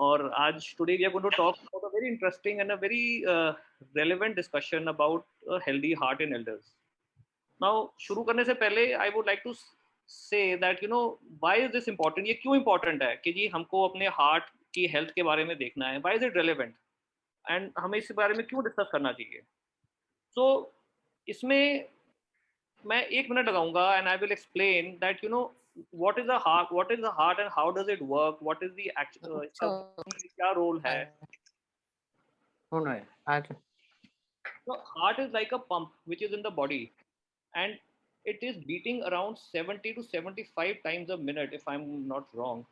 और आज today we are going to talk about a very interesting and a very relevant discussion about a healthy heart in elders. Now शुरू करने से पहले I would like to say that why is this important? ये क्यों important है कि जी हमको अपने हार्ट की हेल्थ के बारे में देखना है? Why is it relevant? And हमें इस बारे में क्यों डिस्कस करना चाहिए? सो इसमें मैं 1 मिनट लगाऊंगा and I will explain that what is the heart and how does it work, what is the actual इसका क्या रोल है. So heart is like a pump which is in the body and it is beating around 70 to 75 times a minute if I'm not wrong.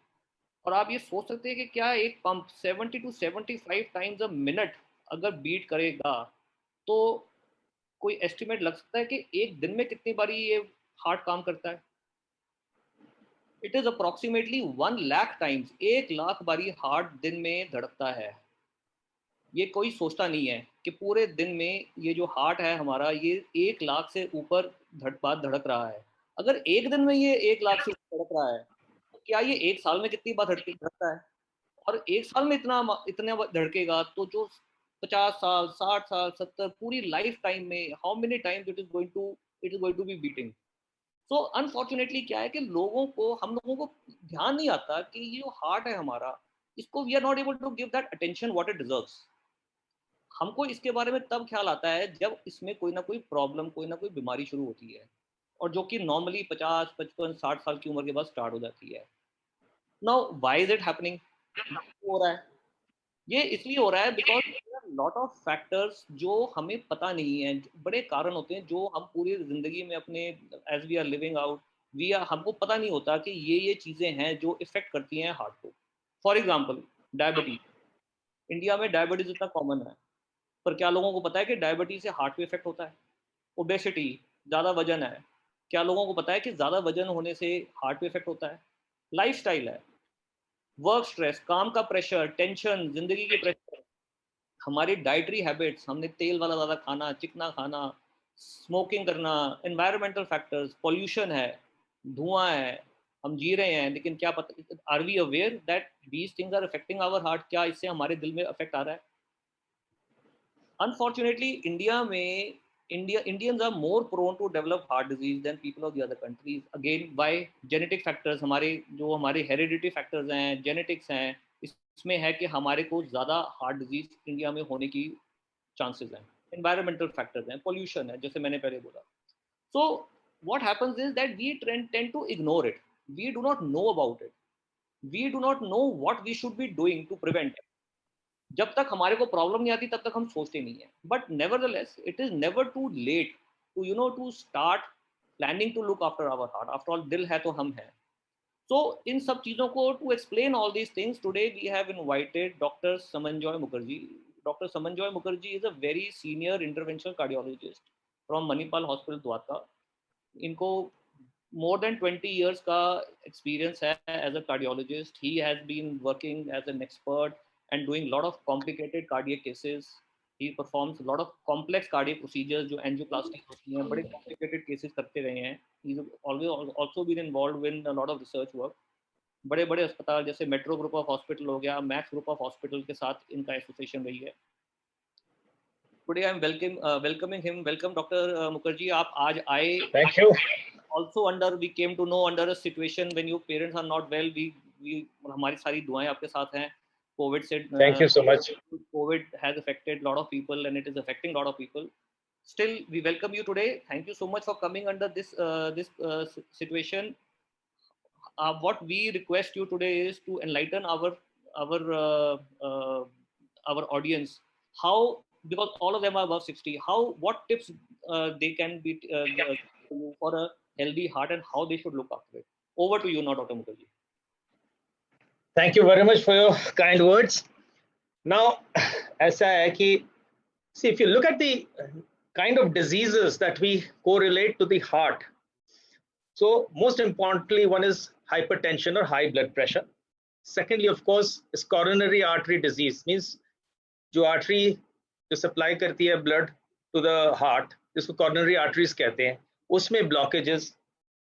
और आप ये सोच सकते हैं कि क्या एक pump 70 to 75 times a minute अगर बीट करेगा तो कोई एस्टिमेट लग सकता है कि एक दिन में कितनी बारी ये हार्ट काम करता है? It is approximately 1 lakh times, 1 lakh बारी हार्ट दिन में धड़कता है. ये कोई सोचता नहीं है कि पूरे दिन में ये जो हार्ट है हमारा ये 1 लाख से ऊपर धड़क रहा है. अगर एक दिन में ये 1 लाख से ऊपर धड़क रहा है तो क्या ये एक साल में कितनी बार धड़कता है? और एक साल में इतना धड़केगा तो जो 50 साल 60 साल 70 पूरी लाइफ टाइम में how many times it is going to be beating. So unfortunately क्या है कि हम लोगों को ध्यान नहीं आता कि ये जो हार्ट है हमारा इसको we are not able to give that attention what it deserves. हमको इसके बारे में तब ख्याल आता है जब इसमें कोई ना कोई प्रॉब्लम कोई ना कोई बीमारी शुरू होती है और जो कि नॉर्मली 50 55 60 साल की उम्र के बाद स्टार्ट हो जाती है. Now why is it happening? हो रहा है ये इसलिए हो रहा है बिकॉज लॉट ऑफ फैक्टर्स जो हमें पता नहीं है. बड़े कारण होते हैं जो हम पूरी जिंदगी में अपने as we are living out हमको पता नहीं होता कि ये चीज़ें हैं जो इफेक्ट करती हैं हार्ट को. For example diabetes. इंडिया में डायबिटीज इतना कॉमन है पर क्या लोगों को पता है कि डायबिटीज से हार्ट पे इफेक्ट होता है? ओबेसिटी, ज़्यादा वजन है, क्या लोगों को पता है कि ज़्यादा वजन होने से हार्ट पे इफेक्ट होता है? लाइफस्टाइल है, वर्क स्ट्रेस, काम का प्रेशर, टेंशन, जिंदगी के प्रेशर, हमारी डाइटरी हैबिट्स, हमने तेल वाला ज़्यादा खाना, चिकना खाना, स्मोकिंग करना, एनवायरमेंटल फैक्टर्स, पॉल्यूशन है, धुआं है, हम जी रहे हैं लेकिन क्या पता are we aware that these things are affecting our heart? क्या इससे हमारे दिल में अफेक्ट आ रहा है? अनफॉर्चुनेटली इंडिया में Indians are more prone to develop heart disease than people of the other countries. Again, by genetic factors, हमारे hereditary factors हैं, genetics हैं, इसमें है कि हमारे को ज़्यादा हार्ट डिजीज इंडिया में होने की चांसेस हैं. एनवायरमेंटल फैक्टर्स हैं, पोल्यूशन है जैसे मैंने पहले बोला. So what happens is that we tend to ignore it. We do not know about it. We do not know what we should be doing to prevent. जब तक हमारे को प्रॉब्लम नहीं आती तब तक हम सोचते नहीं है. But nevertheless it is never too late to to start planning to look after our heart. After all दिल है तो हम हैं. So इन सब चीज़ों को to explain all these things today we have invited doctor Samanjoy Mukherjee. Doctor Samanjoy Mukherjee is a very senior interventional cardiologist from Manipal hospital Dwarka. इनको more than 20 years का experience है as a cardiologist. He has been working as an expert and doing lot of complicated cardiac cases. He performs a lot of complex cardiac procedures जो angioplasty होती हैं, बड़े complicated cases करते रहे हैं. He's always also been involved in a lot of research work. बड़े बड़े अस्पताल जैसे मेट्रो ग्रुप ऑफ हॉस्पिटल हो गया, मैक्स ग्रुप ऑफ हॉस्पिटल के साथ इनका एसोसिएशन रही है. Today I am welcoming him. Welcome doctor Mukherjee, आप आज आए. Thank you. Also we came to know under a situation when your parents are not well. We हमारी सारी दुआएं आपके साथ हैं. COVID से Thank you so much. COVID has affected a lot of people and it is affecting a lot of people. Still, we welcome you today. Thank you so much for coming under this situation. What we request you today is to enlighten our audience how, because all of them are above 60, what tips they can be for a healthy heart and how they should look after it. Over to you now, Dr. Mukherjee. Thank you very much for your kind words. Now, ऐसा है कि see, if you look at the kind of diseases that we correlate to the heart, so most importantly, one is hypertension or high blood pressure. Secondly, of course, is coronary artery disease. Means जो artery जो supply करती है blood to the heart, जिसको coronary arteries कहते हैं, उसमें blockages.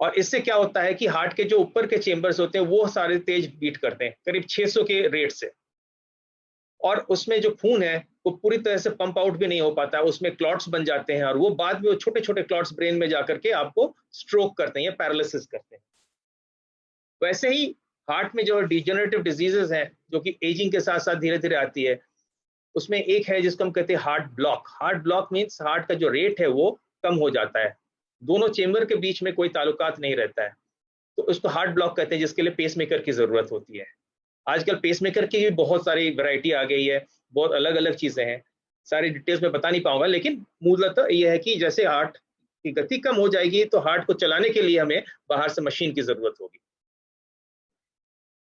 और इससे क्या होता है कि हार्ट के जो ऊपर के चेंबर्स होते हैं वो सारे तेज बीट करते हैं, करीब 600 के रेट से, और उसमें जो खून है वो पूरी तरह से पंप आउट भी नहीं हो पाता है, उसमें क्लॉट्स बन जाते हैं, और वो बाद में वो छोटे छोटे क्लॉट्स ब्रेन में जाकर के आपको स्ट्रोक करते हैं या पैरालिसिस करते हैं। वैसे ही हार्ट में जो डिजेनरेटिव डिजीजेस हैं जो कि एजिंग के साथ साथ धीरे धीरे आती है, उसमें एक है जिसको हम कहते हैं heart block. Heart block means heart का जो रेट है वो कम हो जाता है, दोनों चेम्बर के बीच में कोई ताल्लुकात नहीं रहता है, तो उसको हार्ट ब्लॉक कहते हैं, जिसके लिए पेसमेकर की जरूरत होती है। आजकल पेसमेकर की भी बहुत सारी वैरायटी आ गई है, बहुत अलग अलग चीजें हैं, सारी डिटेल्स में बता नहीं पाऊंगा, लेकिन मूलतः यह है कि जैसे हार्ट की गति कम हो जाएगी तो हार्ट को चलाने के लिए हमें बाहर से मशीन की जरूरत होगी।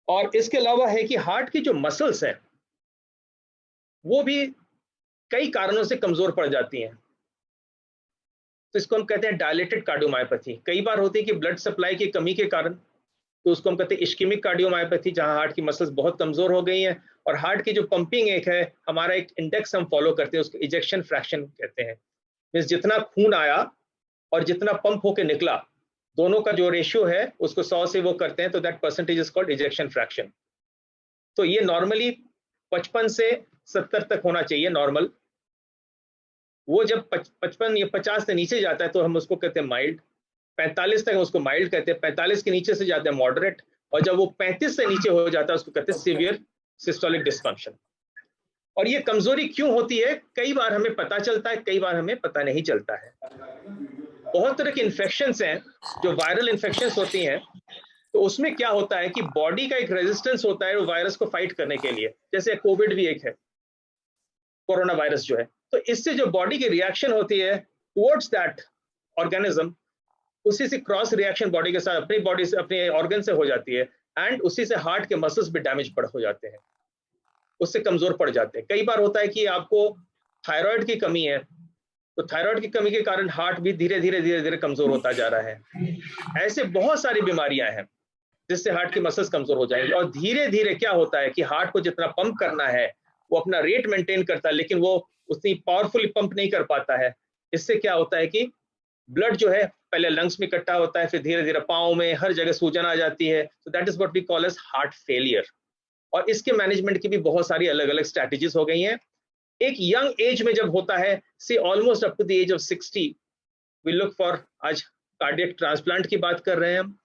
और इसके अलावा है कि हार्ट की जो मसल्स हैं वो भी कई कारणों से कमजोर पड़ जाती हैं, तो इसको हम कहते हैं डायलेटेड कार्डियोमायोपैथी। कई बार होती है कि ब्लड सप्लाई की कमी के कारण, तो उसको हम कहते हैं इश्केमिक कार्डियोमायोपैथी, जहां हार्ट की मसल्स बहुत कमजोर हो गई हैं, और हार्ट की जो पंपिंग एक है, हमारा एक इंडेक्स हम फॉलो करते हैं, उसको इजेक्शन फ्रैक्शन कहते हैं। मीन्स जितना खून आया और जितना पंप होके निकला, दोनों का जो रेशियो है उसको 100 से वो करते हैं, तो that percentage is called ejection fraction. तो ये नॉर्मली 55 से 70 तक होना चाहिए नॉर्मल। वो जब 55 या 50 से नीचे जाता है तो हम उसको कहते हैं माइल्ड, 45 तक उसको माइल्ड कहते हैं, 45 के नीचे से जाते हैं मॉडरेट, और जब वो 35 से नीचे हो जाता है उसको कहते हैं सीवियर सिस्टोलिक डिस्फंक्शन। और ये कमजोरी क्यों होती है, कई बार हमें पता चलता है, कई बार हमें पता नहीं चलता है। बहुत तरह के इन्फेक्शंस हैं, जो वायरल इन्फेक्शंस होती हैं, तो उसमें क्या होता है कि बॉडी का एक रेजिस्टेंस होता है वो वायरस को फाइट करने के लिए, जैसे कोविड भी एक है, कोरोना वायरस जो है। तो इससे जो बॉडी की रिएक्शन होती है टुवर्ड्स दैट ऑर्गेनिज्म, उसी से क्रॉस रिएक्शन बॉडी के साथ अपनी बॉडी से अपने ऑर्गन से हो जाती है, एंड उसी से हार्ट के मसल्स भी डैमेज हो जाते हैं, उससे कमजोर पड़ जाते हैं। कई बार होता है कि आपको थायराइड की कमी है, तो थायराइड की कमी के कारण हार्ट भी धीरे धीरे धीरे धीरे कमजोर होता जा रहा है। ऐसे बहुत सारी बीमारियां हैं जिससे हार्ट की मसल्स कमजोर हो जाएंगी, और धीरे धीरे क्या होता है कि हार्ट को जितना पंप करना है वो अपना रेट मेंटेन करता है, लेकिन वो उतनी पावरफुली पंप नहीं कर पाता है। इससे क्या होता है कि ब्लड जो है पहले लंग्स में इकट्ठा होता है, फिर धीरे धीरे पाँव में हर जगह सूजन आ जाती है, तो that is what we call as heart failure. और इसके मैनेजमेंट की भी बहुत सारी अलग अलग स्ट्रैटेजीज हो गई हैं। एक यंग एज में जब होता है, से almost up to the age of 60, we look for, आज कार्डियक ट्रांसप्लांट की बात कर रहे हैं हम,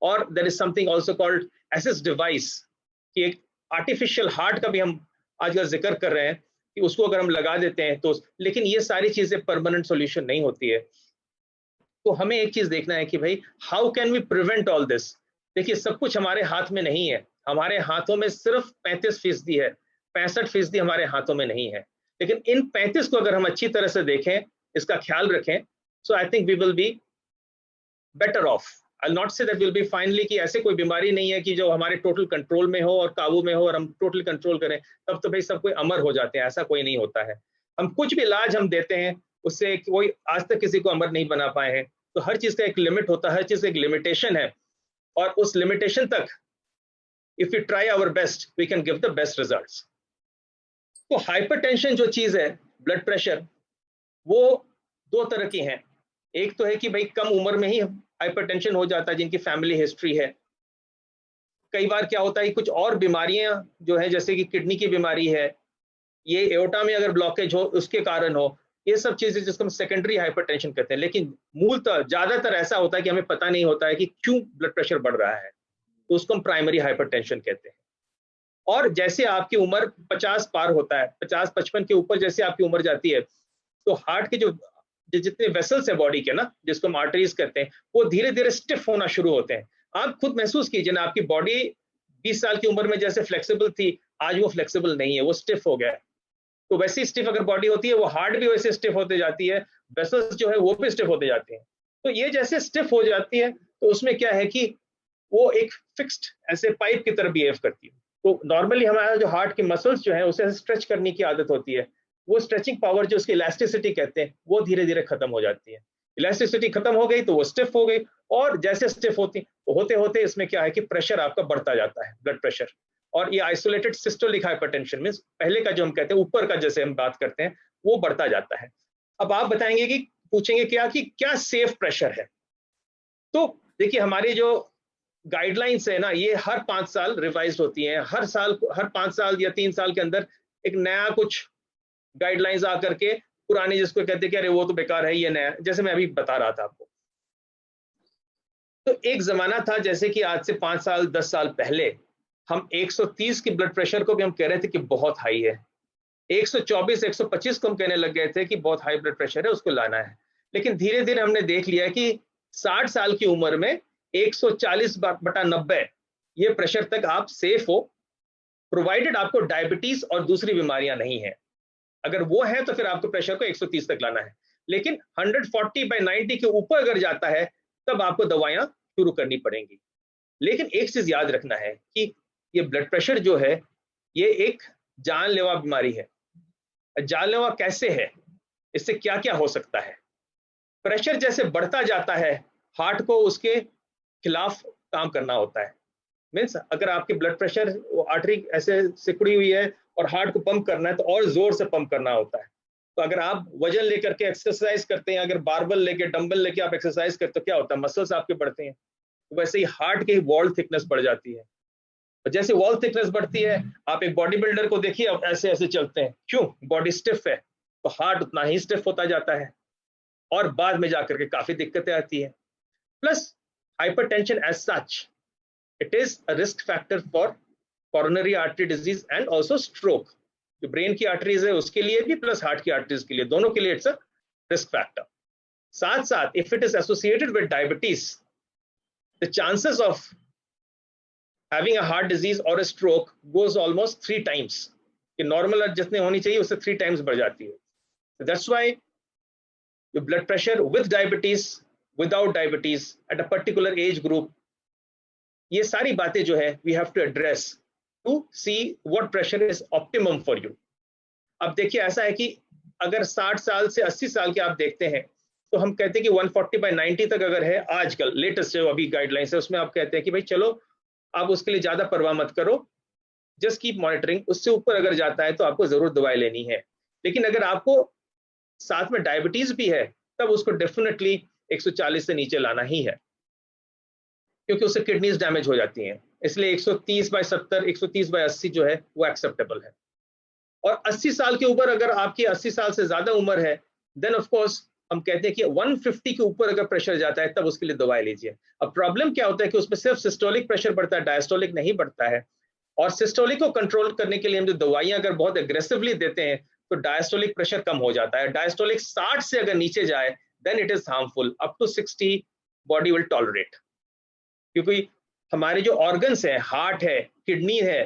और there is something also called assist device, कि एक आर्टिफिशियल हार्ट का भी हम आजकल जिक्र कर रहे हैं कि उसको अगर हम लगा देते हैं तो, लेकिन ये सारी चीजें परमानेंट सॉल्यूशन नहीं होती है। तो हमें एक चीज देखना है कि भाई how can we prevent all this. देखिए सब कुछ हमारे हाथ में नहीं है, हमारे हाथों में सिर्फ 35% है, 65% हमारे हाथों में नहीं है, लेकिन इन 35 को अगर हम अच्छी तरह से देखें, इसका ख्याल रखें, so I think we will be better off. I not say that will be finally, कि ऐसे कोई बीमारी नहीं है कि जो हमारे टोटल कंट्रोल में हो और काबू में हो और हम टोटल कंट्रोल करें, तब तो भाई सब कोई अमर हो जाते हैं, ऐसा कोई नहीं होता है। हम कुछ भी इलाज हम देते हैं, उससे कोई आज तक किसी को अमर नहीं बना पाए हैं। तो हर चीज का एक लिमिट होता है, हर चीज का एक लिमिटेशन है, और उस लिमिटेशन तक if you try our best we can give the best results. तो हाइपरटेंशन जो चीज है, ब्लड प्रेशर, वो दो तरह की हैं। एक तो है कि भाई कम उम्र में ही हाइपरटेंशन हो जाता है जिनकी फैमिली हिस्ट्री है। कई बार क्या होता है कि कुछ और बीमारियां जो है, जैसे कि किडनी की बीमारी है, ये एओर्टा में अगर ब्लॉकेज हो उसके कारण हो, ये सब चीजें जिसको हम सेकेंडरी हाइपरटेंशन कहते हैं। लेकिन मूलतः ज्यादातर ऐसा होता है कि हमें पता नहीं होता है कि क्यों ब्लड प्रेशर बढ़ रहा है, तो उसको हम प्राइमरी हाइपरटेंशन कहते हैं। और जैसे आपकी उम्र 50 पार होता है, 50-55 के ऊपर जैसे आपकी उम्र जाती है, तो हार्ट के जो जितने वेसल्स है बॉडी के ना, जिसको हम आर्टरीज कहते हैं, वो धीरे धीरे स्टिफ होना शुरू होते हैं। आप खुद महसूस कीजिए ना, आपकी बॉडी 20 साल की उम्र में जैसे फ्लेक्सिबल थी, आज वो फ्लेक्सिबल नहीं है, वो स्टिफ हो गया है। तो वैसी स्टिफ अगर बॉडी होती है, वो हार्ट भी वैसे स्टिफ होते जाती है, वेसल्स जो है वो भी स्टिफ होते जाते हैं। तो ये जैसे स्टिफ हो जाती है, तो उसमें क्या है कि वो एक फिक्स्ड ऐसे पाइप की तरह बिहेव करती है। तो नॉर्मली हमारा जो हार्ट की मसल्स जो है उसे स्ट्रेच करने की आदत होती है, वो स्ट्रेचिंग पावर जो उसकी इलास्टिसिटी कहते हैं, वो धीरे धीरे खत्म हो जाती है। इलास्टिसिटी खत्म हो गई तो वो स्टिफ हो गई, और जैसे स्टिफ होती होते होते इसमें क्या है कि प्रेशर आपका बढ़ता जाता है, ब्लड प्रेशर। और ये आइसोलेटेड सिस्टोलिक हाइपरटेंशन मींस पहले का जो हम कहते हैं ऊपर का, जैसे हम बात करते हैं, वो बढ़ता जाता है। अब आप बताएंगे कि पूछेंगे क्या कि क्या सेफ प्रेशर है। तो देखिए हमारी जो गाइडलाइंस है ना, ये हर 5 साल रिवाइज होती हैं, हर साल, हर 5 साल या 3 साल के अंदर एक नया कुछ गाइडलाइंस आकर के पुरानी, जिसको कहते हैं कि अरे वो तो बेकार है, ये नया, जैसे मैं अभी बता रहा था आपको। तो एक जमाना था, जैसे कि आज से 5 साल 10 साल पहले हम 130 की ब्लड प्रेशर को भी हम कह रहे थे कि बहुत हाई है, 124 125 को हम कहने लग गए थे कि बहुत हाई ब्लड प्रेशर है, उसको लाना है। लेकिन धीरे धीरे हमने देख लिया कि 60 साल की उम्र में 140/90 ये प्रेशर तक आप सेफ हो, प्रोवाइडेड आपको डायबिटीज और दूसरी बीमारियां नहीं है। अगर वो है तो फिर आपको प्रेशर को 130 तक लाना है। लेकिन 140/90 के ऊपर अगर जाता है तब आपको दवाइयां शुरू करनी पड़ेंगी। लेकिन एक चीज याद रखना है कि ये ब्लड प्रेशर जो है, ये एक जानलेवा बीमारी है। जानलेवा कैसे है, इससे क्या क्या हो सकता है? प्रेशर जैसे बढ़ता जाता है, हार्ट को उसके खिलाफ काम करना होता है। मीन्स अगर आपकी ब्लड प्रेशर, आर्टरी ऐसे सिकुड़ी हुई है और हार्ट को पंप करना है तो और जोर से पंप करना होता है। तो अगर आप वजन लेकर के एक्सरसाइज करते हैं, अगर बारबल लेके, डंबल लेके आप एक्सरसाइज करते हो, क्या होता है? मसल्स आपके बढ़ते हैं। तो वैसे ही हार्ट की वॉल थिकनेस बढ़ जाती है। और जैसे वॉल थिकनेस बढ़ती है, आप एक बॉडी बिल्डर को देखिए, अब ऐसे ऐसे चलते हैं, क्यों? बॉडी स्टिफ है, तो हार्ट उतना ही स्टिफ होता जाता है और बाद में जाकर के काफी दिक्कतें आती है। Plus hypertension as such, it is a risk factor for coronary artery disease and also stroke. जो ब्रेन की आर्टरीज है उसके लिए भी, प्लस हार्ट की आर्टरीज के लिए, दोनों के लिए इट्स अ रिस्क फैक्टर। साथ साथ if it is associated with diabetes, the chances of having a heart disease or a stroke goes almost 3 times, कि नॉर्मल जितने होनी चाहिए उससे 3 times बढ़ जाती है। That's why your blood pressure with diabetes, without diabetes, at a particular age group, ये सारी बातें जो है we have to address to see what pressure is optimum for you। अब देखिए ऐसा है कि अगर 60 साल से 80 साल के आप देखते हैं तो हम कहते हैं कि 140/90 तक अगर है, आजकल लेटेस्ट जो अभी गाइडलाइंस है उसमें आप कहते हैं कि भाई चलो आप उसके लिए ज्यादा परवाह मत करो, जस्ट कीप मॉनिटरिंग। उससे ऊपर अगर जाता है तो आपको जरूर दवाई लेनी है। लेकिन अगर आपको साथ में डायबिटीज भी है तब उसको डेफिनेटली 140 से नीचे लाना ही है, क्योंकि उससे किडनीज डैमेज हो जाती हैं। इसलिए 130/70, 130/80 जो है वो एक्सेप्टेबल है। और 80 साल के ऊपर अगर आपकी 80 साल से ज्यादा उम्र है, देन ऑफ कोर्स हम कहते हैं कि 150 के ऊपर अगर प्रेशर जाता है तब उसके लिए दवाई लीजिए। अब प्रॉब्लम क्या होता है कि उसमें सिर्फ सिस्टोलिक प्रेशर बढ़ता है, डायस्टोलिक नहीं बढ़ता है। और सिस्टोलिक को कंट्रोल करने के लिए हम जो दवाइयां अगर बहुत एग्रेसिवली देते हैं तो डायस्टोलिक प्रेशर कम हो जाता है। डायस्टोलिक 60 से अगर नीचे जाए then it is harmful. Up to 60 body will tolerate, क्योंकि हमारे जो ऑर्गन्स है, हार्ट है, किडनी है,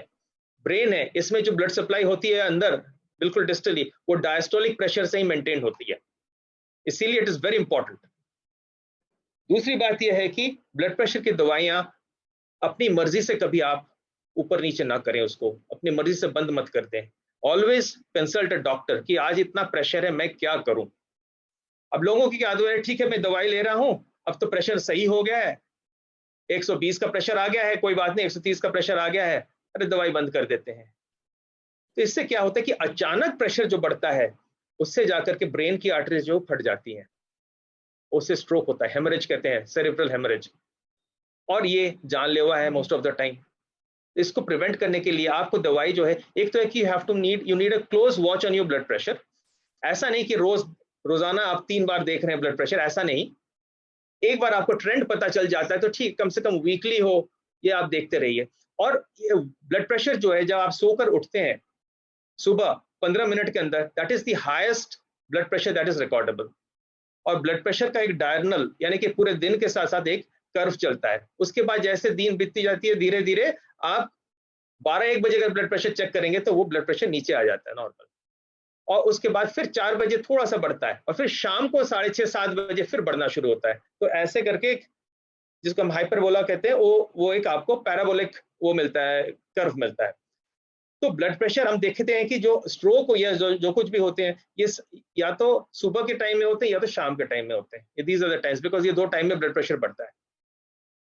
ब्रेन है, इसमें जो ब्लड सप्लाई होती है अंदर बिल्कुल डिस्टली, वो डायस्टोलिक प्रेशर से ही मेंटेन होती है। इसीलिए इट इज वेरी इंपॉर्टेंट। दूसरी बात यह है कि ब्लड प्रेशर की दवाइयां अपनी मर्जी से कभी आप ऊपर नीचे ना करें, उसको अपनी मर्जी से बंद मत कर दें। ऑलवेज कंसल्ट अ डॉक्टर कि आज इतना प्रेशर है, मैं क्या करूं। अब लोगों की आदत है, ठीक है मैं दवाई ले रहा हूं, अब तो प्रेशर सही हो गया है, 120 का प्रेशर आ गया है, कोई बात नहीं, 130 का प्रेशर आ गया है, अरे दवाई बंद कर देते हैं। तो इससे क्या होता है कि अचानक प्रेशर जो बढ़ता है उससे जाकर के ब्रेन की आर्टरीज जो फट जाती हैं, उससे स्ट्रोक होता है, हेमरेज कहते हैं, सेरेब्रल हेमरेज, और ये जानलेवा है मोस्ट ऑफ द टाइम। इसको प्रिवेंट करने के लिए आपको दवाई जो है, एक तो है कि you need a close watch on your blood pressure. ऐसा नहीं कि रोजाना आप 3 बार देख रहे हैं ब्लड प्रेशर, ऐसा नहीं। एक बार आपको ट्रेंड पता चल जाता है तो ठीक, कम से कम वीकली हो ये आप देखते रहिए। और ब्लड प्रेशर जो है, जब आप सोकर उठते हैं सुबह 15 मिनट के अंदर, that is the highest blood pressure that is recordable. और ब्लड प्रेशर का एक डायगोनल, यानी कि पूरे दिन के साथ साथ एक कर्व चलता है। उसके बाद जैसे दिन बीतती जाती है, धीरे धीरे आप 12-1 बजे अगर ब्लड प्रेशर चेक करेंगे तो वो ब्लड प्रेशर नीचे आ जाता है नॉर्मल। और उसके बाद फिर 4 बजे थोड़ा सा बढ़ता है और फिर शाम को 6:30-7 बजे फिर बढ़ना शुरू होता है। तो ऐसे करके, जिसको हम हाइपरबोला कहते हैं, वो एक आपको पैराबोलिक वो मिलता है, कर्व मिलता है। तो ब्लड प्रेशर हम देखते हैं कि जो स्ट्रोक हो या जो कुछ भी होते हैं, ये या तो सुबह के टाइम में होते हैं या तो शाम के टाइम में होते हैं। These are the times, because ये 2 टाइम में ब्लड प्रेशर बढ़ता है।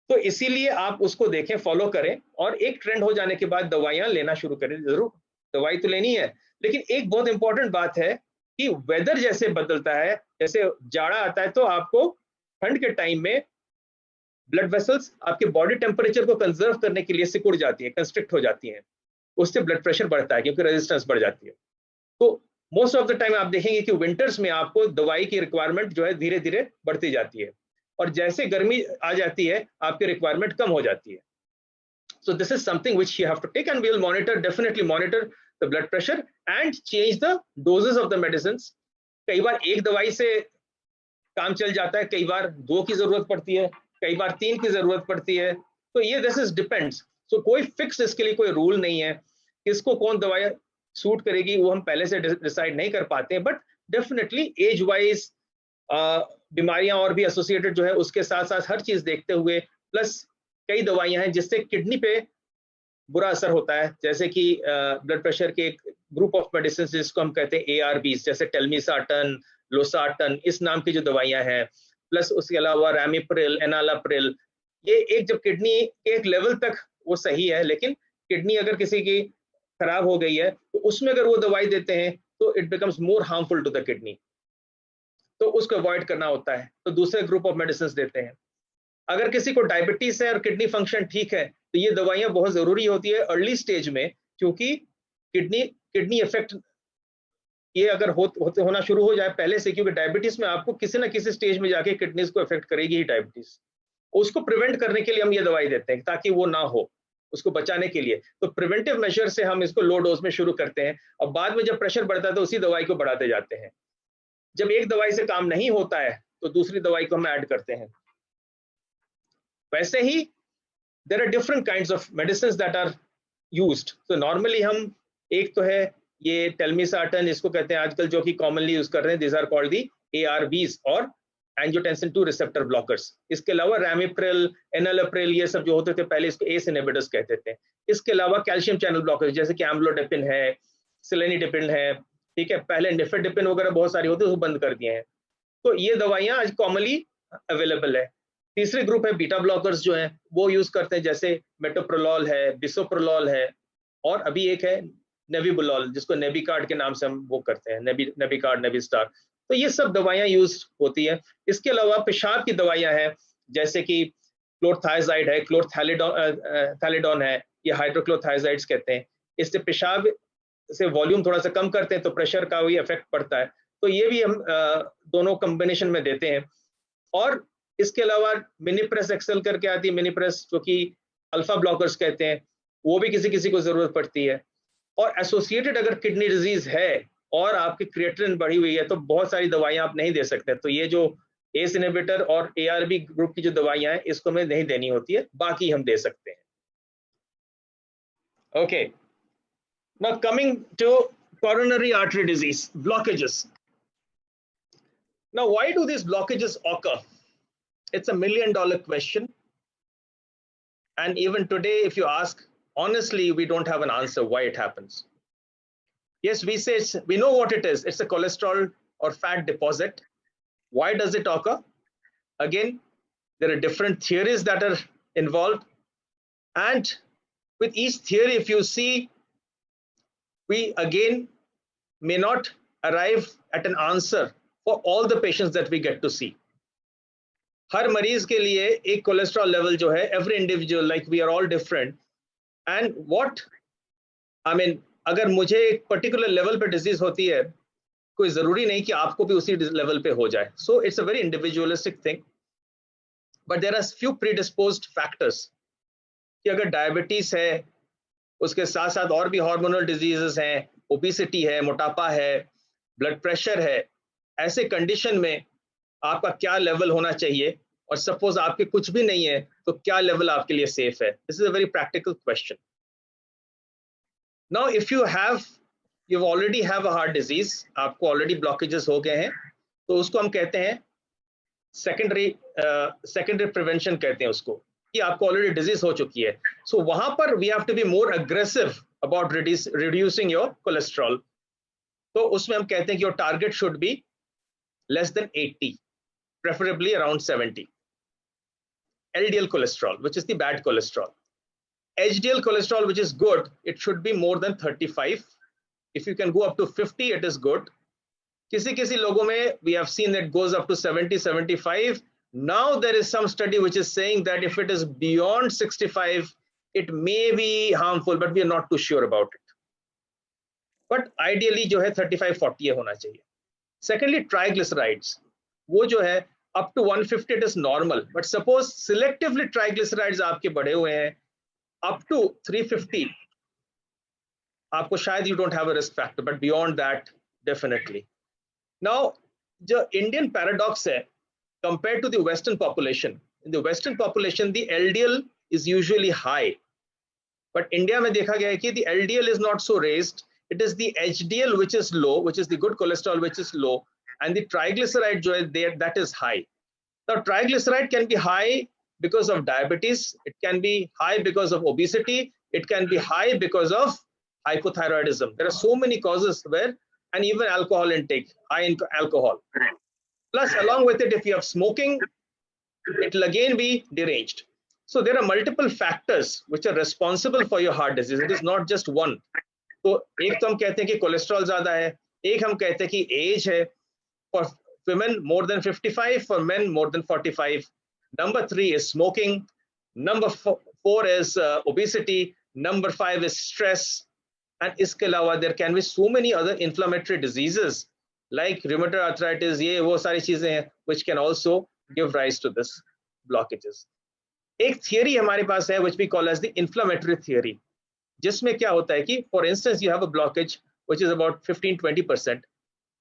तो इसीलिए आप उसको देखें, फॉलो करें, और एक ट्रेंड हो जाने के बाद दवाइयां लेना शुरू करें। जरूर दवाई तो लेनी है, लेकिन एक बहुत इंपॉर्टेंट बात है कि वेदर जैसे बदलता है, जैसे जाड़ा आता है तो आपको ठंड के टाइम में ब्लड वेसल्स आपके बॉडी टेम्परेचर को कंजर्व करने के लिए सिकुड़ जाती है, कंस्ट्रिक्ट हो जाती हैं, उससे ब्लड प्रेशर बढ़ता है क्योंकि रेजिस्टेंस बढ़ जाती है। तो मोस्ट ऑफ द टाइम आप देखेंगे कि विंटर्स में आपको दवाई की रिक्वायरमेंट जो है धीरे धीरे बढ़ती जाती है, और जैसे गर्मी आ जाती है आपकी रिक्वायरमेंट कम हो जाती है। So this is something which you have to take, and we will monitor, definitely monitor the blood pressure and change the doses of the medicines. कई बार एक दवाई से काम चल जाता है, कई बार 2 की जरूरत पड़ती है, कई बार 3 की जरूरत पड़ती है। तो ये दिस इज डिपेंड्स। सो कोई फिक्स इसके लिए कोई रूल नहीं है, किसको कौन दवाई सूट करेगी वो हम पहले से डिसाइड नहीं कर पाते हैं, बट डेफिनेटली एज वाइज बीमारियां और भी एसोसिएटेड जो है उसके साथ साथ हर चीज देखते हुए, प्लस कई दवाइयां हैं जिससे किडनी पे बुरा असर होता है, जैसे कि ब्लड प्रेशर के एक ग्रुप ऑफ मेडिसिन जिसको हम कहते हैं ARBs, जैसे टेलमिसार्टन, लोसार्टन, इस नाम की जो दवाइयां हैं, प्लस उसके अलावा रैमिप्रिल, एनालाप्रिल, ये एक जब किडनी एक लेवल तक वो सही है, लेकिन किडनी अगर किसी की खराब हो गई है तो उसमें अगर वो दवाई देते हैं तो it becomes more harmful to the kidney, तो उसको अवॉइड करना होता है, तो दूसरे ग्रुप ऑफ मेडिसिन देते हैं। अगर किसी को डायबिटीज है और किडनी फंक्शन ठीक है तो ये दवाइयां बहुत जरूरी होती है अर्ली स्टेज में, क्योंकि किडनी इफेक्ट ये अगर होना शुरू हो जाए पहले से, क्योंकि डायबिटीज में आपको किसी ना किसी स्टेज में जाके किडनीज को इफेक्ट करेगी ही डायबिटीज, उसको प्रिवेंट करने के लिए हम ये दवाई देते हैं ताकि वो ना हो, उसको बचाने के लिए। तो प्रिवेंटिव मेजर से हम इसको लो डोज में शुरू करते हैं, और बाद में जब प्रेशर बढ़ता है तो उसी दवाई को बढ़ाते जाते हैं। जब एक दवाई से काम नहीं होता है तो दूसरी दवाई को हम ऐड करते हैं। वैसे ही there are different kinds of medicine that are used. तो नॉर्मली हम, एक तो है ये टेलमिसार्टन, इसको कहते हैं आजकल, जो कि कॉमनली यूज कर रहे हैं, this are called the ARBs और एंजियोटेंसिन 2 रिसेप्टर ब्लॉकर्स। इसके अलावा रैमिप्रिल, एनालाप्रिल, ये सब जो होते थे पहले इसको ACE इनहिबिटर्स कहते थे। इसके अलावा कैल्शियम चैनल ब्लॉकर्स जैसे कि एम्लोडेपिन है, सिलेनिडिपिन है, ठीक है, पहले निफेडिपिन वगैरह बहुत सारी होती है, उसको बंद कर दिए हैं। तो ये दवाइयां आज कॉमनली अवेलेबल है। तीसरे ग्रुप है बीटा ब्लॉकर्स जो हैं, वो यूज करते हैं, जैसे मेटोप्रोलॉल है, बिसोप्रोलॉल है, और अभी एक है नेविबुलॉल जिसको नेबिकार्ड के नाम से हम वो करते हैं, नेबिकार्ड, नेबिस्टार। तो ये सब दवाइयां यूज होती है। इसके अलावा पेशाब की दवाइयां हैं, जैसे कि क्लोरथाइजाइड है, क्लोरथैलिडोन है, ये हाइड्रोक्लोरथाइजाइड्स कहते हैं। इससे पेशाब से वॉल्यूम थोड़ा सा कम करते हैं तो प्रेशर का भी इफेक्ट पड़ता है, तो ये भी हम दोनों कॉम्बिनेशन में देते हैं। और इसके अलावा मिनीप्रेस एक्सेल करके आती है, मिनीप्रेस जो कि अल्फा ब्लॉकर्स कहते हैं, वो भी किसी किसी को जरूरत पड़ती है। और एसोसिएटेड अगर किडनी डिजीज है और आपकी क्रिएटिनिन बढ़ी हुई है तो बहुत सारी दवाइयां आप नहीं दे सकते, तो ये जो ACE इनहिबिटर और ARB ग्रुप की जो दवाइयां हैं इसको हमें नहीं देनी होती है, बाकी हम दे सकते हैं। Okay, now coming to coronary artery disease blockages. Now why do these blockages occur? It's a $1 million question, and even today if you ask, honestly we don't have an answer why it happens. Yes, we say we know what it is. It's a cholesterol or fat deposit. Why does it occur? Again, there are different theories that are involved, and with each theory, if you see, we again may not arrive at an answer for all the patients that we get to see. हर मरीज के लिए एक cholesterol level जो है, every individual, like we are all different, and what I mean, अगर मुझे एक particular level पे डिजीज होती है, कोई जरूरी नहीं कि आपको भी उसी लेवल पे हो जाए। So it's a very individualistic thing, but there are few predisposed factors कि अगर डायबिटीज है, उसके साथ साथ और भी हार्मोनल डिजीजेस हैं, ओबेसिटी है, मोटापा है, ब्लड प्रेशर है, ऐसे कंडीशन में आपका क्या लेवल होना चाहिए, और सपोज आपके कुछ भी नहीं है तो क्या लेवल आपके लिए सेफ है? This is a very practical question. Now if you already have a heart disease, आपको ऑलरेडी ब्लॉकेजेस हो गए हैं, तो उसको हम कहते हैं सेकेंडरी प्रिवेंशन कहते हैं उसको, कि आपको ऑलरेडी डिजीज हो चुकी है। सो वहां पर we have to be more aggressive about reducing your cholesterol. तो उसमें हम कहते हैं कि your target should be less than 80, preferably around 70. LDL cholesterol, which is the bad cholesterol. HDL cholesterol, which is good, it should be more than 35. If you can go up to 50, it is good. किसी किसी लोगों में we have seen that goes up to 70, 75, Now there is some study which is saying that if it is beyond 65, it may be harmful, but we are not too sure about it. But ideally जो है 35-40 होना चाहिए. Secondly, triglycerides. वो जो है up to 150 it is normal, but suppose selectively triglycerides आपके बढ़े हुए हैं up to 350, आपको शायद you don't have a risk factor, but beyond that definitely. Now the Indian paradox है compared to the Western population. In the Western population, the LDL is usually high, but India में देखा गया है कि the LDL is not so raised. It is the HDL which is low, which is the good cholesterol which is low, and the triglyceride जो है there that is high. Now triglyceride can be high because of diabetes. It can be high because of obesity. It can be high because of hypothyroidism. There are so many causes where, and even alcohol intake, high in alcohol. Plus, along with it, if you have smoking, it will again be deranged. So there are multiple factors which are responsible for your heart disease. It is not just one. तो एक तो हम कहते हैं कि cholesterol ज्यादा है, एक हम कहते हैं कि एज है. For women more than 55, for men more than 45. Number 3 is smoking. Number 4 is obesity. Number 5 is stress. And इसके अलावा there can be so many other inflammatory diseases like rheumatoid arthritis, ये वो सारी चीजें हैं which can also give rise to this blockages. एक theory हमारे पास है which we call as the inflammatory theory, जिसमें क्या होता है कि for instance you have a blockage which is about 15-20%.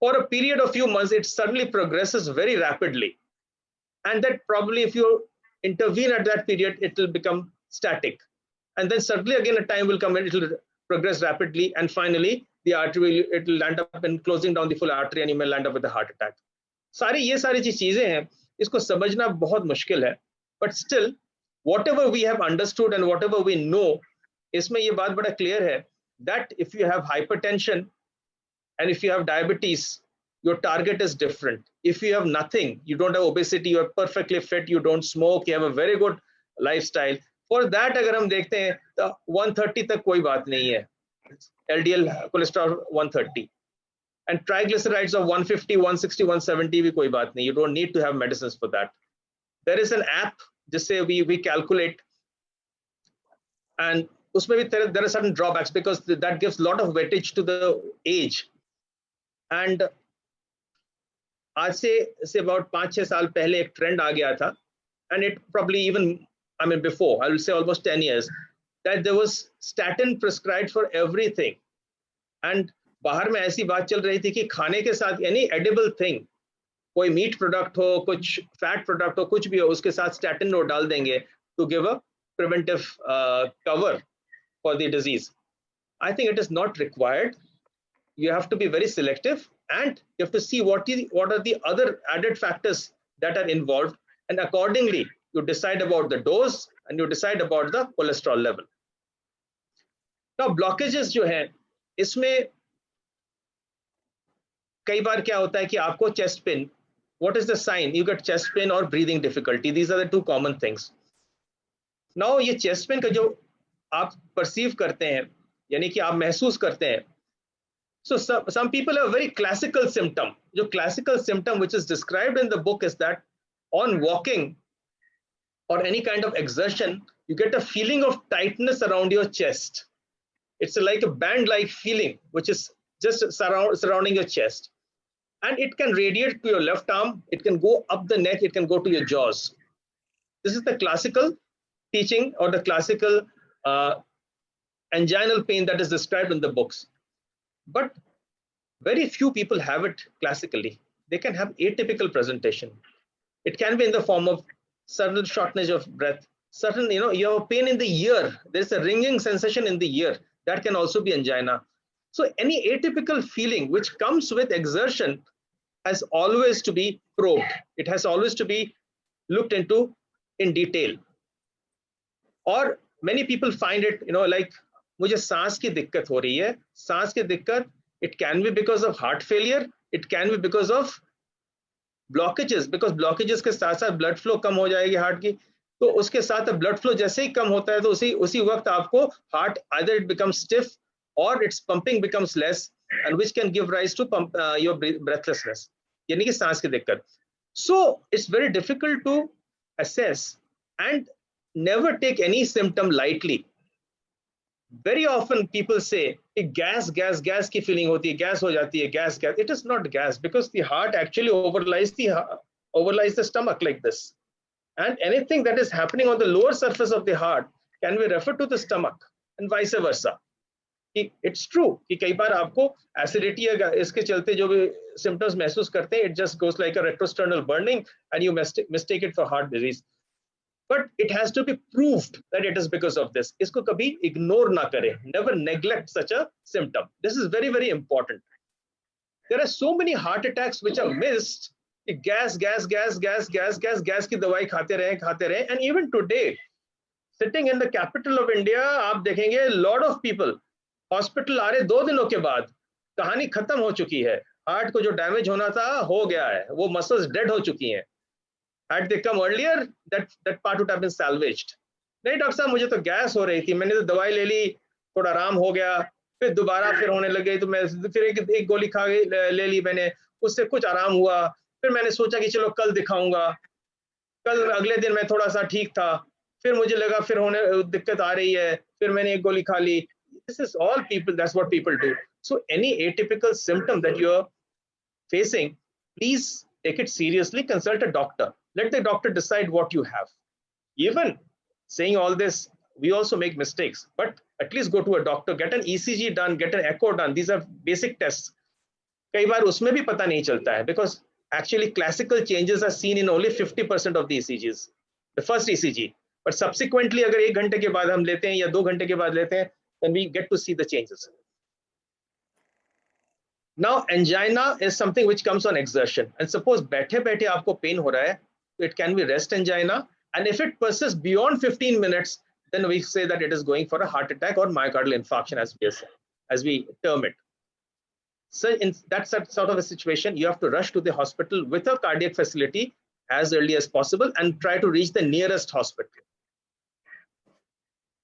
For a period of few months it suddenly progresses very rapidly, and that probably if you intervene at that period it will become static, and then suddenly again a time will come and it will progress rapidly, and finally the artery it will land up in closing down the full artery and you may land up with a heart attack. सारी ये सारी चीजें हैं, इसको समझना बहुत मुश्किल है, but still whatever we have understood and whatever we know, इसमें ये बात बड़ा clear है that if you have hypertension and if you have diabetes, your target is different. If you have nothing, you don't have obesity, you are perfectly fit, you don't smoke, you have a very good lifestyle, for that अगर हम देखते हैं तो 130 तक कोई बात नहीं है. LDL cholesterol 130 and triglycerides of 150, 160, 170 भी कोई बात नहीं. You don't need to have medicines for that. There is an app जिससे we calculate, and उसमें भी there are certain drawbacks because that gives a lot of weightage to the age. And आज से about 5-6 साल पहले एक trend आ गया था, and it probably even, I mean before, I will say almost 10 years, that there was statin prescribed for everything. And बाहर में ऐसी बात चल रही थी कि खाने के साथ any edible thing, कोई मीट प्रोडक्ट हो, कुछ फैट प्रोडक्ट हो, कुछ भी हो, उसके साथ स्टैटिन वो डाल देंगे to give a preventive cover for the disease. I think it is not required. You have to be very selective, and you have to see what are the other added factors that are involved, and accordingly you decide about the dose and you decide about the cholesterol level. Now blockages जो हैं, इसमें कई बार क्या होता है कि आपको chest pain, what is the sign? You get chest pain or breathing difficulty. These are the two common things. Now ये chest pain का जो आप perceive करते हैं, यानी कि आप महसूस करते हैं, so some people have a very classical symptom. The classical symptom which is described in the book is that on walking or any kind of exertion, you get a feeling of tightness around your chest. It's like a band-like feeling which is just surrounding your chest. And it can radiate to your left arm, it can go up the neck, it can go to your jaws. This is the classical teaching or the classical anginal pain that is described in the books. But very few people have it classically. They can have atypical presentation. It can be in the form of sudden shortness of breath, certain, you have a pain in the ear, there's a ringing sensation in the ear, that can also be angina. So any atypical feeling which comes with exertion has always to be probed. It has always to be looked into in detail. Or many people find it, like मुझे सांस की दिक्कत हो रही है, सांस की दिक्कत, it can be because of heart failure, it can be because of blockages, because blockages के साथ साथ blood flow कम हो जाएगी हार्ट की, तो उसके साथ blood flow जैसे ही कम होता है तो उसी वक्त आपको heart either it becomes stiff or its pumping becomes less, and which can give rise to your breathlessness, यानी कि सांस की दिक्कत. So it's very difficult to assess and never take any symptom lightly. Very often people say gas की feeling होती है, gas हो जाती है, gas. It is not gas, because the heart actually overlies the stomach like this, and anything that is happening on the lower surface of the heart can be referred to the stomach, and vice versa. It's true कि कई बार आपको acidity या इसके चलते जो भी symptoms महसूस करते हैं, it just goes like a retrosternal burning and you mistake it for heart disease. But it has to be proved that it is because of this. इसको कभी ignore ना करें. Never neglect such a symptom. This is very, very important. There are so many heart attacks which are missed. gas की दवाई खाते रहे. And even today, sitting in the capital of India, आप देखेंगे lot of people हॉस्पिटल आ रहे 2 दिनों के बाद, कहानी खत्म हो चुकी है. हार्ट को जो डैमेज होना था हो गया है, वो मसल्स डेड हो चुकी हैं. Had they come earlier, that part would have been salvaged. नहीं डॉक्टर साहब, मुझे तो गैस हो रही थी, मैंने तो दवाई ले ली, थोड़ा आराम हो गया, फिर दोबारा फिर होने लगे, तो मैं फिर एक गोली खा ले ली मैंने, उससे कुछ आराम हुआ, फिर मैंने सोचा कि चलो कल दिखाऊंगा, कल अगले दिन मैं थोड़ा सा ठीक था, फिर मुझे लगा फिर होने दिक्कत आ रही है, फिर मैंने एक गोली खा ली. This is all people, that's what people do. So any atypical symptom that you're facing, please take it seriously, consult a doctor. Let the doctor decide what you have. Even saying all this, we also make mistakes, but at least go to a doctor, get an ECG done, get an echo done. These are basic tests. कई बार उसमें भी पता नहीं चलता है, because actually classical changes are seen in only 50% of the ECGs, the first ECG. But subsequently, अगर 1 घंटे के बाद हम लेते हैं या 2 घंटे के बाद लेते हैं, then we get to see the changes. Now, angina is something which comes on exertion. And suppose बैठे-बैठे आपको pain हो रहा है, it can be rest angina. And if it persists beyond 15 minutes, then we say that it is going for a heart attack or myocardial infarction, as we term it. So in that sort of a situation, you have to rush to the hospital with a cardiac facility as early as possible and try to reach the nearest hospital.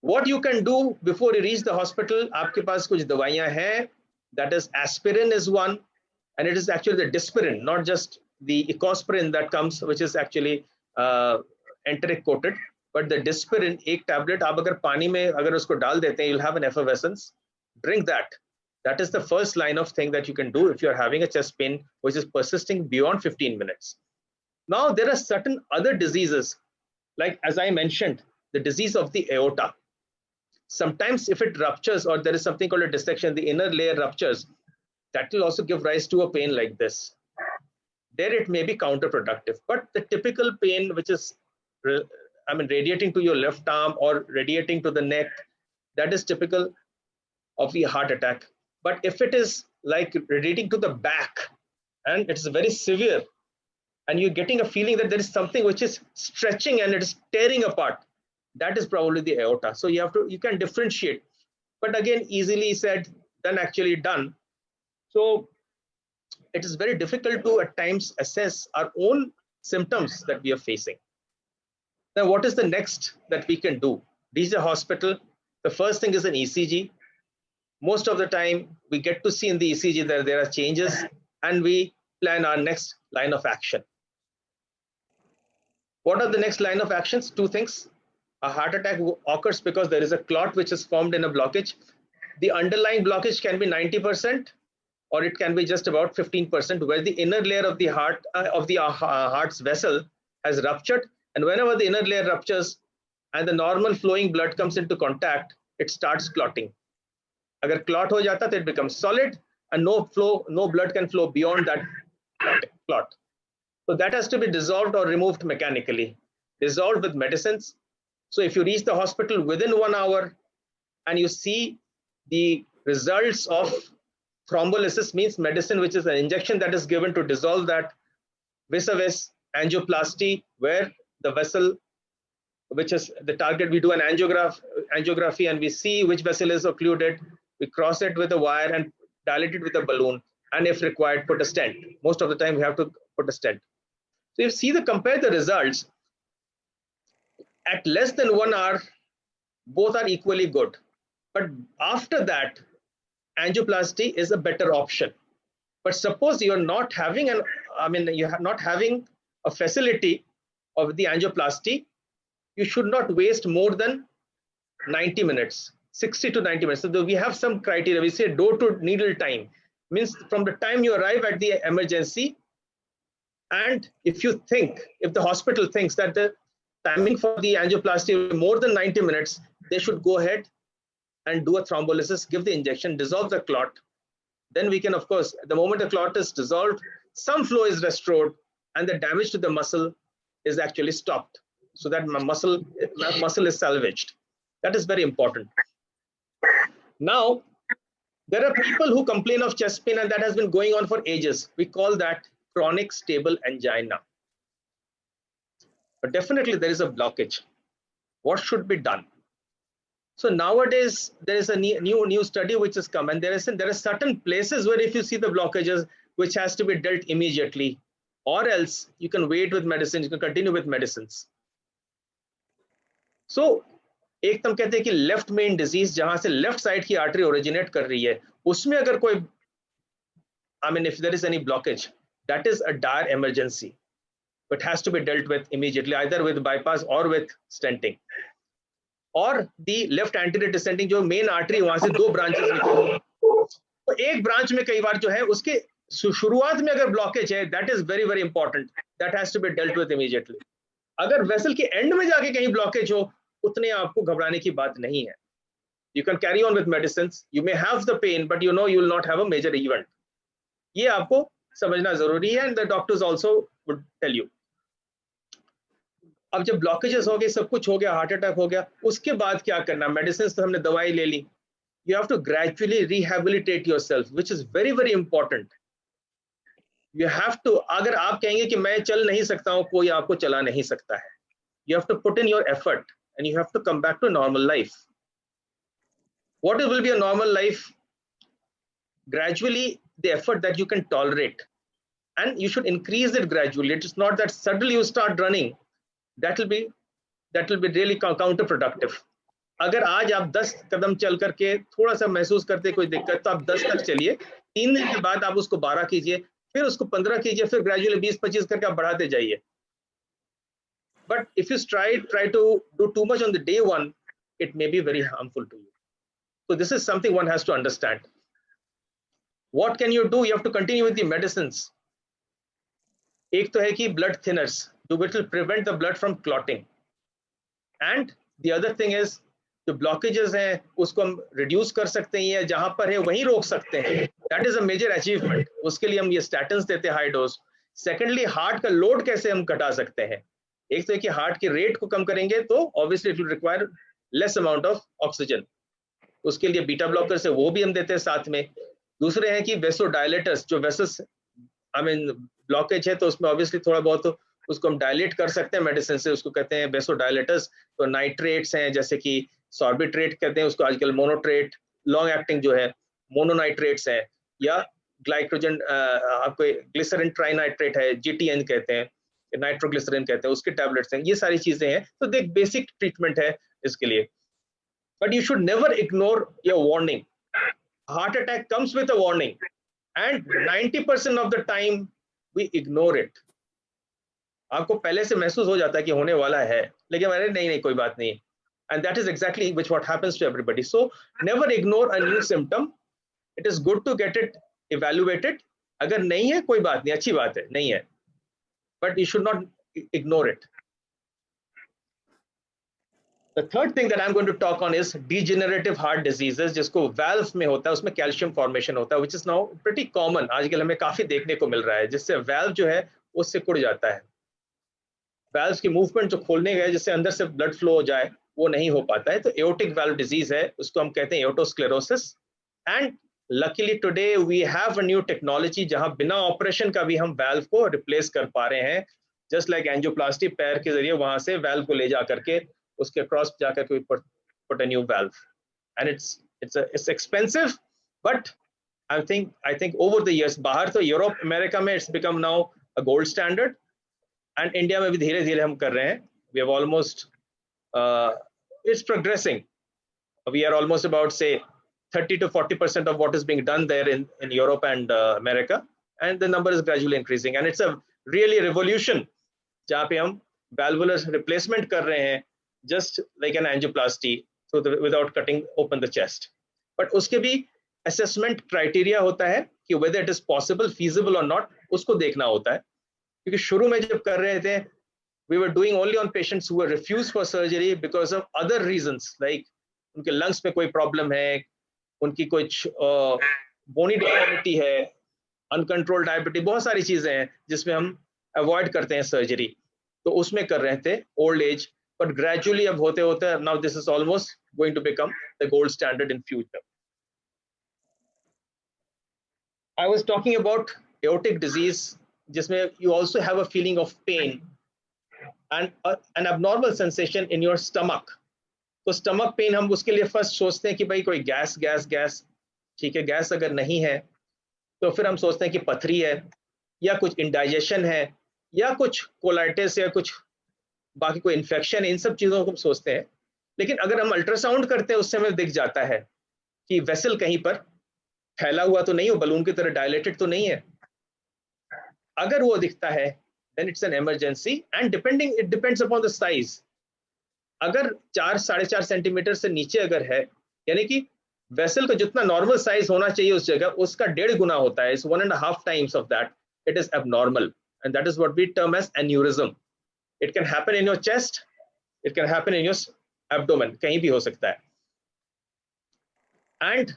What you can do before you reach the hospital, आपके पास कुछ दवाइयां हैं. That is, aspirin is one, and it is actually the Dispirin, not just the Ecosprin that comes, which is actually enteric coated, but the Dispirin, एक tablet आप अगर पानी में अगर उसको डाल देते हैं, you'll have an effervescence. Drink that. That is the first line of thing that you can do if you're having a chest pain which is persisting beyond 15 minutes. Now, there are certain other diseases, like as I mentioned, the disease of the aorta. Sometimes if it ruptures or there is something called a dissection, the inner layer ruptures, that will also give rise to a pain like this. There it may be counterproductive, but the typical pain which is radiating to your left arm or radiating to the neck, that is typical of the heart attack. But if it is like radiating to the back and it's very severe and you're getting a feeling that there is something which is stretching and it is tearing apart, that is probably the aorta. So you can differentiate, but again, easily said than actually done. So it is very difficult to at times assess our own symptoms that we are facing. Now, what is the next that we can do? Reach the hospital. The first thing is an ECG. Most of the time, we get to see in the ECG that there are changes, and we plan our next line of action. What are the next line of actions? 2 things. A heart attack occurs because there is a clot which is formed in a blockage. The underlying blockage can be 90%, or it can be just about 15%, where the inner layer of the heart heart's vessel has ruptured. And whenever the inner layer ruptures and the normal flowing blood comes into contact, it starts clotting. Agar clot ho jata, it becomes solid, and no blood can flow beyond that clot. So that has to be dissolved or removed mechanically, dissolved with medicines. So if you reach the hospital within 1 hour and you see the results of thrombolysis, means medicine which is an injection that is given to dissolve that, vis-a-vis angioplasty, where the vessel, which is the target, we do an angiography and we see which vessel is occluded, we cross it with a wire and dilate it with a balloon, and if required, put a stent. Most of the time we have to put a stent. So if you compare the results, at less than 1 hour, both are equally good. But after that, angioplasty is a better option. But suppose you're not having you're not having a facility of the angioplasty, you should not waste more than 90 minutes, 60 to 90 minutes. So we have some criteria. We say door to needle time, means from the time you arrive at the emergency, and if the hospital thinks that the timing for the angioplasty is more than 90 minutes, they should go ahead and do a thrombolysis, give the injection, dissolve the clot. Then we can, of course, the moment the clot is dissolved, some flow is restored and the damage to the muscle is actually stopped, so that muscle is salvaged. That is very important. Now, there are people who complain of chest pain, and that has been going on for ages. We call that chronic stable angina. But definitely there is a blockage. What should be done? So nowadays there is a new study which has come, and there are certain places where if you see the blockages, which has to be dealt immediately, or else you can wait with medicine, you can continue with medicines. So एक तो हम कहते हैं कि left main disease, जहां से left side की artery originate कर रही है, उसमें अगर कोई if there is any blockage, that is a dire emergency. It has to be dealt with immediately, either with bypass or with stenting. और the left anterior descending जो main artery, वहां से 2 ब्रांचेस निकलती हैं, तो एक ब्रांच में कई बार जो है उसके शुरुआत में अगर ब्लॉकेज है, that is very very important, that has to be dealt with immediately. अगर वेसल के एंड में जाके कहीं ब्लॉकेज हो, उतने आपको घबराने की बात नहीं है. You can carry on with medicines. You may have the pain, but you know you will not have a major event. ये आपको समझना जरूरी है, and the doctors also would tell you. अब जब ब्लॉकेजेस हो गए, सब कुछ हो गया, हार्ट अटैक हो गया, उसके बाद क्या करना? मेडिसिन तो हमने दवाई ले ली. You have to gradually rehabilitate yourself, which is very very important. You have to, अगर आप कहेंगे कि मैं चल नहीं सकता हूँ, कोई आपको चला नहीं सकता है. You have to put in your effort, and you have to come back to normal life. What will be a normal life? Gradually, the effort that you can tolerate, and you should increase it gradually. It is not that suddenly you start running. That will be really counterproductive. अगर आज आप 10 कदम चल करके थोड़ा सा महसूस करते कोई दिक्कत, तो आप 10 तक चलिए. 3 दिन के बाद आप उसको 12 कीजिए, फिर उसको 15 कीजिए, फिर ग्रेजुअली 20-25 करके आप बढ़ाते जाइए. But if you try to do too much on the day one, it may be very harmful to you. So this is something one has to understand. What can you do? You have to continue with the medicines. एक तो है कि blood thinners, which will prevent the blood from clotting. And the other thing is, जो blockages हैं उसको हम reduce कर सकते हैं, या जहां पर है वहीं रोक सकते हैं. That is a major achievement. उसके लिए हम ये statins देते हैं high dose. Secondly, heart का load कैसे हम घटा सकते हैं? एक तो है कि heart की rate को कम करेंगे, तो obviously it will require less amount of oxygen. उसके लिए बीटा ब्लॉकर से वो भी हम देते हैं साथ में. दूसरे हैं कि वेसोडायलेटर्स, जो वेसल्स ब्लॉकेज है तो उसमें ऑब्वियसली थोड़ा बहुत उसको हम डायलेट कर सकते हैं मेडिसिन से, उसको कहते हैं वेसोडायलेटर्स. तो नाइट्रेट्स हैं, जैसे कि सॉर्बिट्रेट कहते हैं उसको आजकल, मोनोट्रेट, लॉन्ग एक्टिंग जो है मोनोनाइट्रेट्स हैं, या ग्लाइकोजन आपको ग्लिसरीन ट्राइनाइट्रेट है, GTN कहते हैं, नाइट्रोग्लिसरीन कहते हैं, उसके टैबलेट्स हैं. ये सारी चीजें हैं. तो देख बेसिक ट्रीटमेंट है इसके लिए. But you should never ignore your warning. Heart attack comes with a warning, and 90% of the time we ignore it. आपको पहले से महसूस हो जाता है कि होने वाला है, लेकिन अरे नहीं कोई बात नहीं. And that is exactly what happens to everybody. So never ignore a new symptom. It is good to get it evaluated. अगर नहीं है कोई बात नहीं, अच्छी बात है, नहीं है, but you should not ignore it. The third thing that I'm going to talk on is degenerative heart diseases, जिसको valve में होता है, उसमें calcium formation होता है, which is now pretty common. आजकल हमें काफी देखने को मिल रहा है, जिससे valve जो है वो सिकुड़ जाता है. valves की movement जो खोलने गए जिससे अंदर से blood flow हो जाए, वो नहीं हो पाता है. तो aortic valve disease है, उसको हम कहते हैं aortosclerosis. And luckily today we have a new technology जहां बिना ऑपरेशन का भी हम valve को replace कर पा रहे हैं. Just like angioplasty, पैर के जरिए वहां से valve को ले जा करके उसके क्रॉस जाकर के put a new valve, and it's expensive, but I think over the years, बाहर तो यूरोप अमेरिका में it's become now a gold standard, and India में भी धीरे धीरे हम कर रहे हैं. We have almost it's progressing. We are almost about say 30 to 40% of what is being done there in Europe and America, and the number is gradually increasing, and it's a really revolution जहाँ पे हम valvular replacement कर रहे हैं, just like an angioplasty, so without cutting open the chest. But उसके भी assessment criteria होता है कि whether it is possible, feasible or not, उसको देखना होता है. क्योंकि शुरू में जब कर रहे थे, we were doing only on patients who were refused for surgery because of other reasons, like उनके lungs में कोई problem है, उनकी कुछ bony deformity है, uncontrolled diabetes, बहुत सारी चीजें हैं जिसमें हम avoid करते हैं surgery. तो उसमें कर रहे थे old age, but gradually अब होते होते now this is almost going to become the gold standard in future. I was talking about aortic disease, जिसमें you also have a feeling of pain and an abnormal sensation in your stomach. तो stomach pain हम उसके लिए first सोचते हैं कि भाई कोई गैस, ठीक है, गैस अगर नहीं है तो फिर हम सोचते हैं कि पथरी है या कुछ indigestion है या कुछ कोलाइटिस या कुछ बाकी कोई इन्फेक्शन, इन सब चीजों को सोचते हैं. लेकिन अगर हम अल्ट्रासाउंड करते हैं उससे हमें दिख जाता है कि वेसल कहीं पर फैला हुआ तो नहीं हो, बलून की तरह डायलेटेड तो नहीं है. अगर वो दिखता है then it's an emergency and it depends upon the size. अगर 4-4.5 सेंटीमीटर से नीचे अगर है, यानी कि वेसल का जितना नॉर्मल साइज होना चाहिए उस जगह, उसका 1.5 गुना होता है, 1.5 times of that, it is abnormal, and that is what we term as aneurysm. It can happen in your chest, it can happen in your abdomen, कहीं भी हो सकता है. And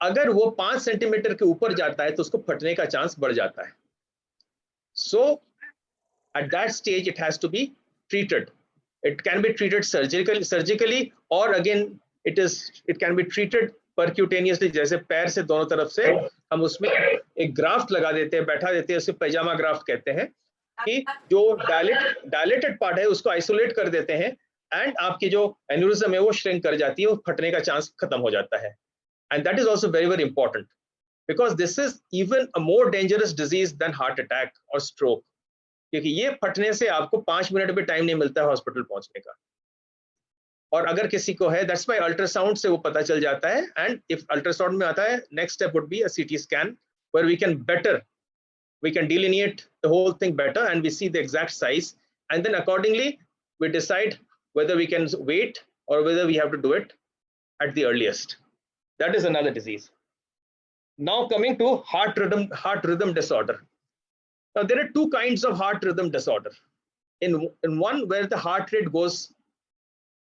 अगर वो 5 सेंटीमीटर के ऊपर जाता है तो उसको फटने का चांस बढ़ जाता है. So at that stage it has to be treated. It can be treated surgically or again it can be treated percutaneously. जैसे पैर से दोनों तरफ से हम उसमें एक ग्राफ्ट लगा देते हैं, बैठा देते हैं, उसे पैजामा ग्राफ्ट कहते हैं, कि जो डायलेटेड पार्ट है उसको आइसोलेट कर देते हैं एंड आपकी जो एन्यूरिज्म है वो श्रिंक कर जाती है, वो फटने का चांस खत्म हो जाता है. And that is also very very important because this is even a more dangerous disease than heart attack और स्ट्रोक, क्योंकि ये फटने से आपको 5 मिनट भी टाइम नहीं मिलता है हॉस्पिटल पहुंचने का. और अगर किसी को है, दैट्स व्हाई अल्ट्रासाउंड से वो पता चल जाता है. एंड इफ अल्ट्रासाउंड में आता है, next step would be a CT scan where we can delineate the whole thing better and we see the exact size, and then accordingly we decide whether we can wait or whether we have to do it at the earliest. That is another disease. Now coming to heart rhythm disorder. Now there are two kinds of heart rhythm disorder. In one where the heart rate goes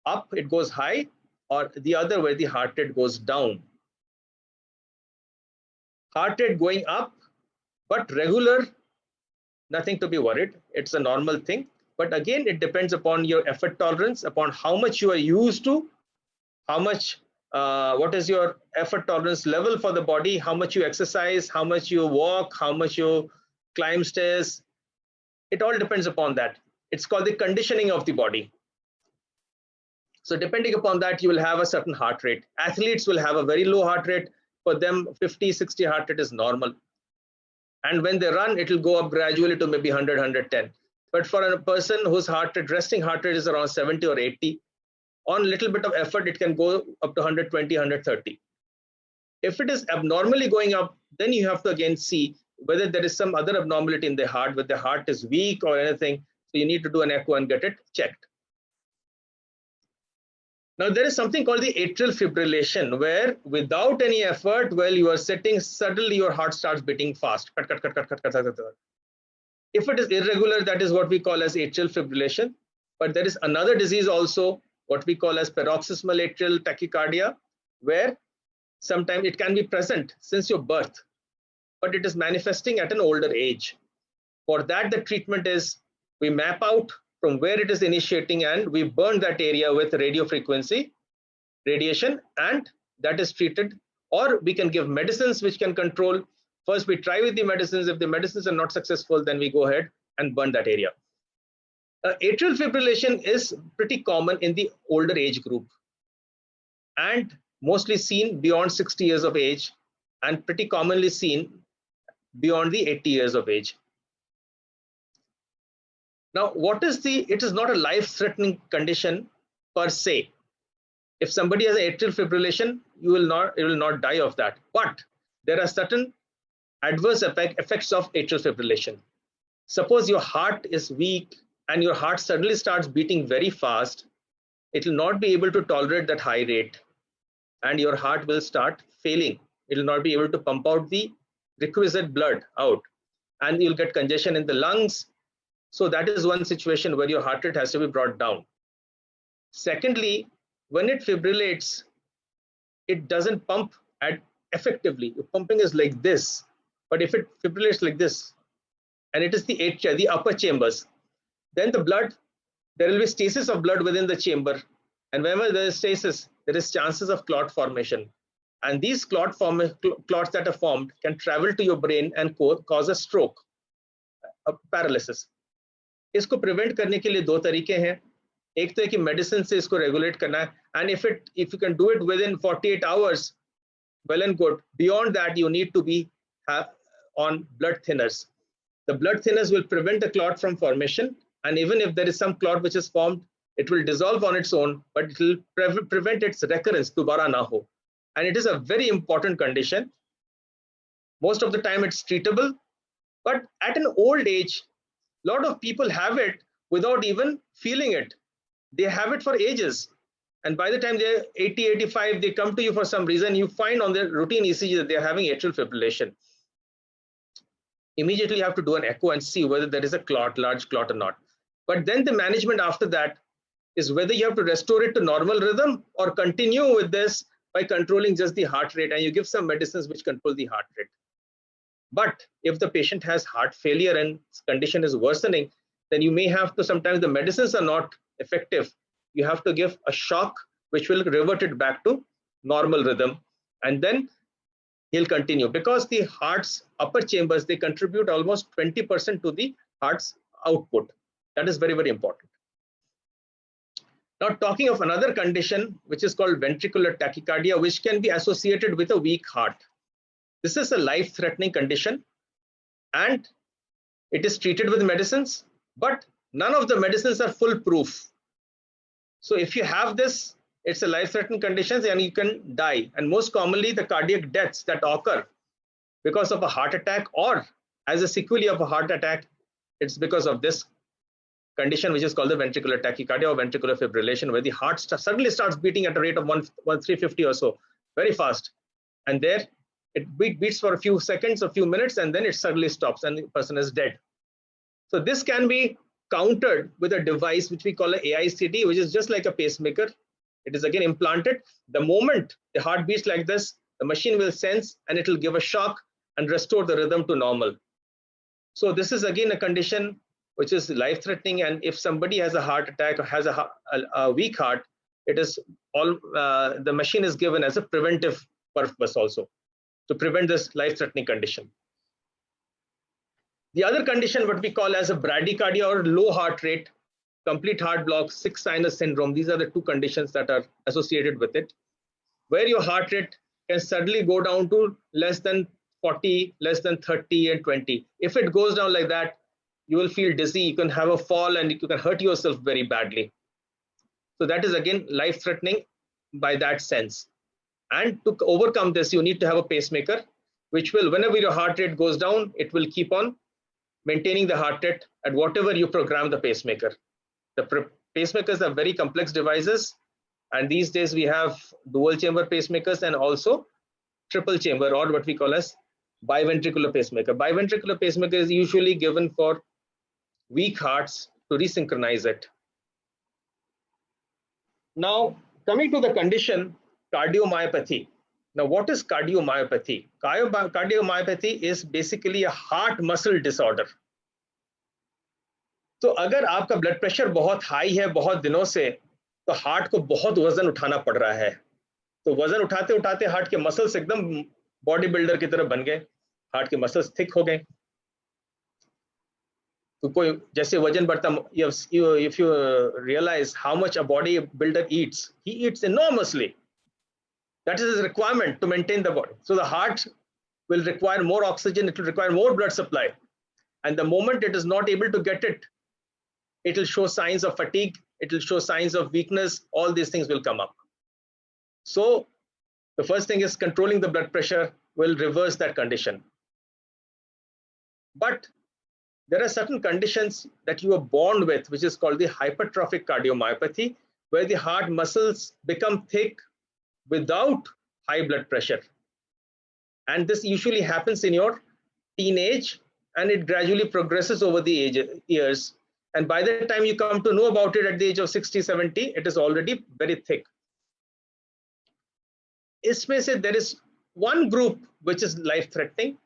up, it goes high, or the other where the heart rate goes down. Heart rate going up but regular, nothing to be worried, it's a normal thing. But again, it depends upon your effort tolerance, upon how much you are used to, how much what is your effort tolerance level for the body, how much you exercise, how much you walk, how much you climb stairs. It all depends upon that. It's called the conditioning of the body. So depending upon that, you will have a certain heart rate. Athletes will have a very low heart rate. For them, 50-60 heart rate is normal. And when they run, it will go up gradually to maybe 100-110. But for a person whose heart rate, resting heart rate is around 70 or 80, on a little bit of effort, it can go up to 120-130. If it is abnormally going up, then you have to again see whether there is some other abnormality in the heart, whether the heart is weak or anything. So you need to do an echo and get it checked. Now there is something called the atrial fibrillation, where without any effort, while you are sitting, suddenly your heart starts beating fast. If it is irregular, that is what we call as atrial fibrillation. But there is another disease also, what we call as paroxysmal atrial tachycardia, where sometimes it can be present since your birth, but it is manifesting at an older age. For that, the treatment is we map out from where it is initiating and we burn that area with radio frequency radiation, and that is treated. Or we can give medicines which can control. First we try with the medicines. If the medicines are not successful, then we go ahead and burn that area. Atrial fibrillation is pretty common in the older age group and mostly seen beyond 60 years of age, and pretty commonly seen beyond the 80 years of age. Now, it is not a life-threatening condition per se. If somebody has atrial fibrillation, you will not die of that. But there are certain adverse effects of atrial fibrillation. Suppose your heart is weak and your heart suddenly starts beating very fast, it will not be able to tolerate that high rate, and your heart will start failing. It will not be able to pump out the requisite blood out, and you'll get congestion in the lungs. So that is one situation where your heart rate has to be brought down. Secondly, when it fibrillates, it doesn't pump effectively. The pumping is like this, but if it fibrillates like this, and it is the atria, the upper chambers, then the blood, there will be stasis of blood within the chamber, and whenever there is stasis, there is chances of clot formation, and these clots that are formed can travel to your brain and cause a stroke, a paralysis. इसको prevent करने के लिए दो तरीके हैं. एक तो है कि मेडिसिन से इसको रेगुलेट करना है, and if you can do it within 48 hours, well and good. Beyond that, you need to be on blood thinners. The blood thinners will prevent the clot from formation, and even if there is some clot which is formed, it will dissolve on its own, but it will prevent its recurrence, dobara na ho. And it is a very important condition. Most of the time it's treatable, but at an old age, a lot of people have it without even feeling it. They have it for ages. And by the time they're 80, 85, they come to you for some reason, you find on their routine ECG that they're having atrial fibrillation. Immediately you have to do an echo and see whether there is a clot, large clot or not. But then the management after that is whether you have to restore it to normal rhythm or continue with this by controlling just the heart rate, and you give some medicines which control the heart rate. But if the patient has heart failure and condition is worsening, then you may have to, sometimes the medicines are not effective. You have to give a shock which will revert it back to normal rhythm, and then he'll continue, because the heart's upper chambers, they contribute almost 20% to the heart's output. That is very, very important. Now, talking of another condition which is called ventricular tachycardia, which can be associated with a weak heart. This is a life-threatening condition, and it is treated with medicines, but none of the medicines are foolproof. So if you have this, it's a life-threatening condition and you can die. And most commonly, the cardiac deaths that occur because of a heart attack or as a sequelae of a heart attack, it's because of this condition, which is called the ventricular tachycardia or ventricular fibrillation, where the heart suddenly starts beating at a rate of 350 or so, very fast. And there it beats for a few seconds, a few minutes, and then it suddenly stops and the person is dead. So this can be countered with a device which we call an AICD, which is just like a pacemaker. It is again implanted. The moment the heart beats like this, the machine will sense and it will give a shock and restore the rhythm to normal. So this is again a condition which is life-threatening, and if somebody has a heart attack or has a weak heart, it is all the machine is given as a preventive purpose also to prevent this life-threatening condition. The other condition, what we call as a bradycardia or low heart rate, complete heart block, sick sinus syndrome, these are the two conditions that are associated with it, where your heart rate can suddenly go down to less than 40, less than 30 and 20. If it goes down like that, you will feel dizzy, you can have a fall, and you can hurt yourself very badly. So that is again life-threatening by that sense. And to overcome this, you need to have a pacemaker, which will, whenever your heart rate goes down, it will keep on maintaining the heart rate at whatever you program the pacemaker. The pacemakers are very complex devices, and these days we have dual chamber pacemakers and also triple chamber, or what we call as biventricular pacemaker. Biventricular pacemaker is usually given for weak hearts to resynchronize it. Now, coming to the condition cardiomyopathy. Now, what is cardiomyopathy? Cardiomyopathy is basically a heart muscle disorder. तो अगर आपका blood pressure बहुत high है बहुत दिनों से, तो heart को बहुत वजन उठाना पड़ रहा है. तो वजन उठाते उठाते हार्ट के मसल्स एकदम बॉडी बिल्डर की तरह बन गए, हार्ट के मसल्स थिक हो गए. तो कोई जैसे वजन बढ़ता, if you realize how much a body builder eats, he eats enormously. That is his requirement to maintain the body. So the heart will require more oxygen, it will require more blood supply. And the moment it is not able to get it, it will show signs of fatigue, it will show signs of weakness, all these things will come up. So the first thing is controlling the blood pressure will reverse that condition. But there are certain conditions that you are born with, which is called the hypertrophic cardiomyopathy, where the heart muscles become thick without high blood pressure. And this usually happens in your teenage, and it gradually progresses over the years. And by the time you come to know about it at the age of 60, 70, it is already very thick. Isme se there is one group which is life-threatening.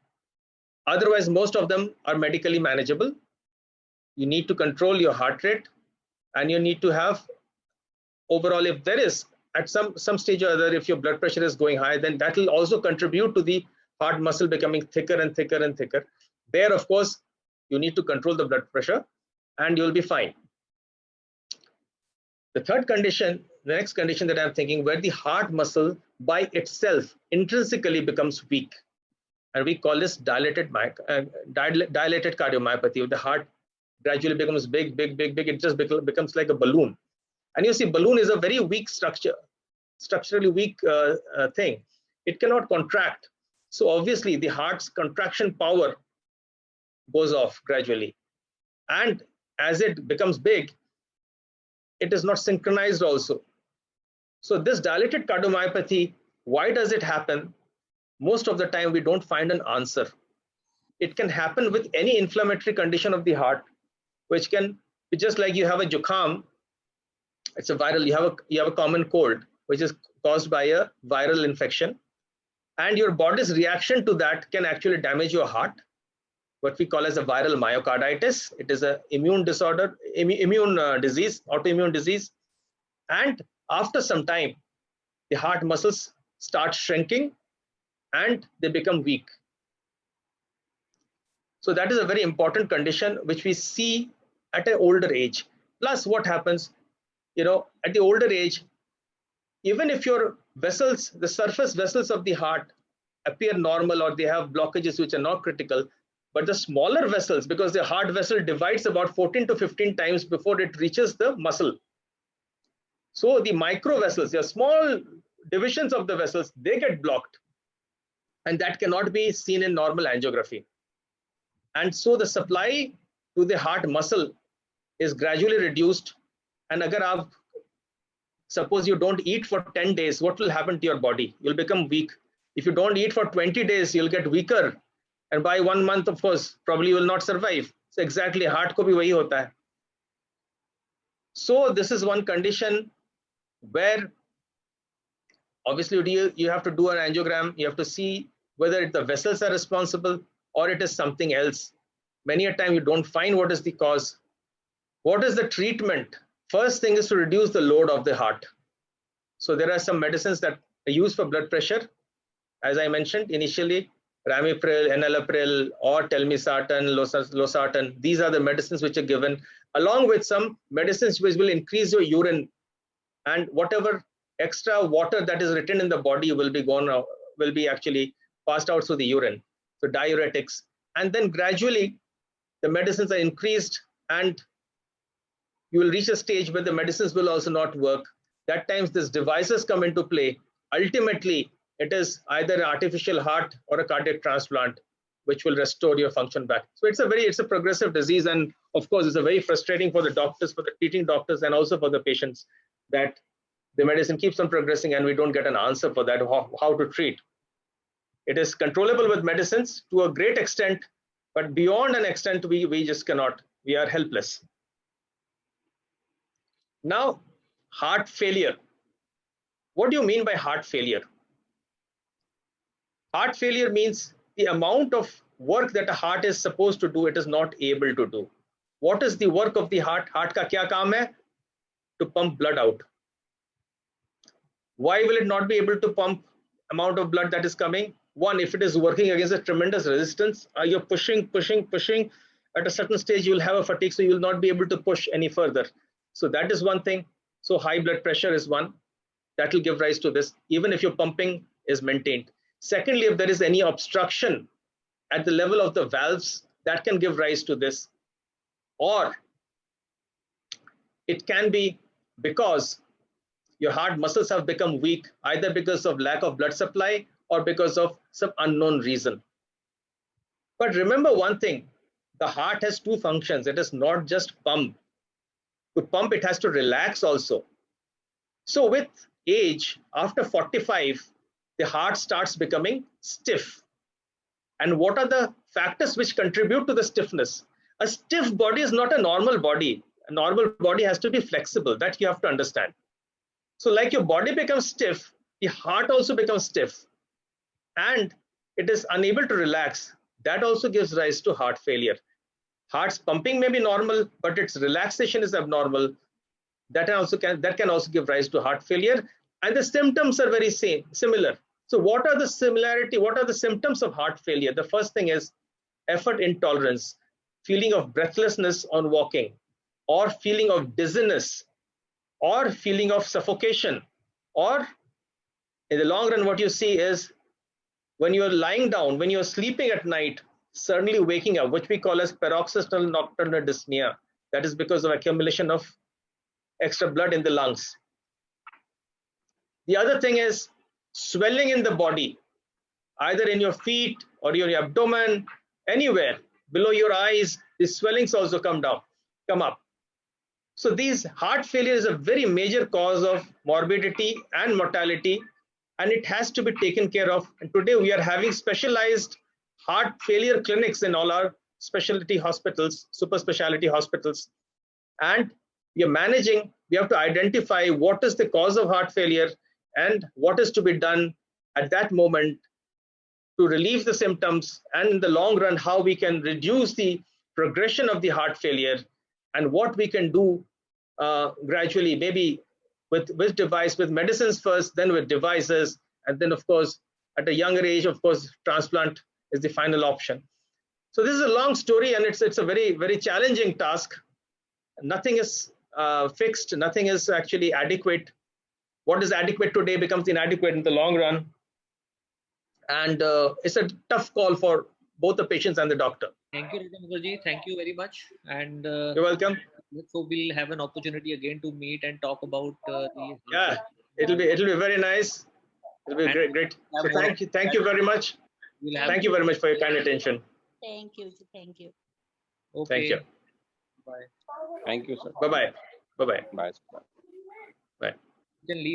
Otherwise, most of them are medically manageable. You need to control your heart rate, and you need to have overall, if there is at some stage or other, if your blood pressure is going high, then that will also contribute to the heart muscle becoming thicker and thicker and thicker. There, of course, you need to control the blood pressure and you'll be fine. The third condition, the next condition that I'm thinking, where the heart muscle by itself intrinsically becomes weak. And we call this dilated cardiomyopathy. The heart gradually becomes big. It just becomes like a balloon. And you see, balloon is a very weak structure, structurally weak thing. It cannot contract. So obviously the heart's contraction power goes off gradually. And as it becomes big, it is not synchronized also. So this dilated cardiomyopathy, why does it happen? Most of the time we don't find an answer. It can happen with any inflammatory condition of the heart, which can be just like you have a jukham. It's a viral, you have a common cold, which is caused by a viral infection. And your body's reaction to that can actually damage your heart, what we call as a viral myocarditis. It is an immune disorder, disease, autoimmune disease. And after some time, the heart muscles start shrinking and they become weak. So that is a very important condition which we see at an older age. Plus what happens, at the older age, even if your vessels, the surface vessels of the heart appear normal or they have blockages which are not critical, but the smaller vessels, because the heart vessel divides about 14 to 15 times before it reaches the muscle. So the micro vessels, the small divisions of the vessels, they get blocked. And that cannot be seen in normal angiography. And so the supply to the heart muscle is gradually reduced. And suppose you don't eat for 10 days, what will happen to your body? You'll become weak. If you don't eat for 20 days, you'll get weaker. And by 1 month, of course, probably you will not survive. So exactly, heart ko bhi wahi hota hai. So this is one condition where obviously you have to do an angiogram. You have to see whether the vessels are responsible or it is something else. Many a time you don't find what is the cause. What is the treatment? First thing is to reduce the load of the heart. So there are some medicines that are used for blood pressure. As I mentioned initially, Ramipril, Enalapril, or Telmisartan, Losartan. These are the medicines which are given, along with some medicines which will increase your urine, and whatever extra water that is retained in the body will be actually passed out through the urine. So diuretics, and then gradually the medicines are increased, and you will reach a stage where the medicines will also not work. That times these devices come into play. Ultimately, it is either an artificial heart or a cardiac transplant which will restore your function back. So it's a progressive disease, and of course it's a very frustrating for the doctors, for the treating doctors, and also for the patients, that the medicine keeps on progressing and we don't get an answer for that, how to treat. It is controllable with medicines to a great extent, but beyond an extent we just cannot. We are helpless. Now, heart failure. What do you mean by heart failure? Heart failure means the amount of work that a heart is supposed to do, it is not able to do. What is the work of the heart? Heart ka kya kaam hai? To pump blood out. Why will it not be able to pump amount of blood that is coming? One, if it is working against a tremendous resistance, you're pushing. At a certain stage, you'll have a fatigue, so you'll not be able to push any further. So that is one thing. So high blood pressure is one that will give rise to this, even if your pumping is maintained. Secondly, if there is any obstruction at the level of the valves, that can give rise to this. Or it can be because your heart muscles have become weak, either because of lack of blood supply or because of some unknown reason. But remember one thing, the heart has two functions. It is not just pump. To pump, it has to relax also. So with age, after 45, the heart starts becoming stiff. And what are the factors which contribute to the stiffness? A stiff body is not a normal body. A normal body has to be flexible. That you have to understand. So like your body becomes stiff, the heart also becomes stiff. And it is unable to relax. That also gives rise to heart failure. Heart's pumping may be normal, but its relaxation is abnormal. That can also give rise to heart failure. And the symptoms are very similar. So what are the similarity? What are the symptoms of heart failure? The first thing is effort intolerance, feeling of breathlessness on walking, or feeling of dizziness, or feeling of suffocation, or in the long run, what you see is when you're lying down, when you're sleeping at night, suddenly waking up, which we call as paroxysmal nocturnal dyspnea. That is because of accumulation of extra blood in the lungs. The other thing is swelling in the body, either in your feet or your abdomen, anywhere below your eyes. The swellings also come up. So these heart failure is a very major cause of morbidity and mortality, and it has to be taken care of. And today we are having specialized heart failure clinics in all our specialty hospitals, super specialty hospitals. And we have to identify what is the cause of heart failure and what is to be done at that moment to relieve the symptoms, and in the long run, how we can reduce the progression of the heart failure, and what we can do gradually, maybe with medicines first, then with devices, and then of course at a younger age, of course, transplant is the final option. So this is a long story, and it's a very, very challenging task. Nothing is fixed, nothing is actually adequate. What is adequate today becomes inadequate in the long run. And it's a tough call for both the patients and the doctor. Thank you, Rajendra. Thank you very much. And you're welcome. So we'll have an opportunity again to meet and talk about the. Yeah, it'll be very nice. It'll be great. So thank you very much. Thank you very much for your kind attention. Thank you. Thank you. Okay. Thank you. Bye. Thank you, sir. Bye-bye. Bye-bye. Bye. Bye. You can leave.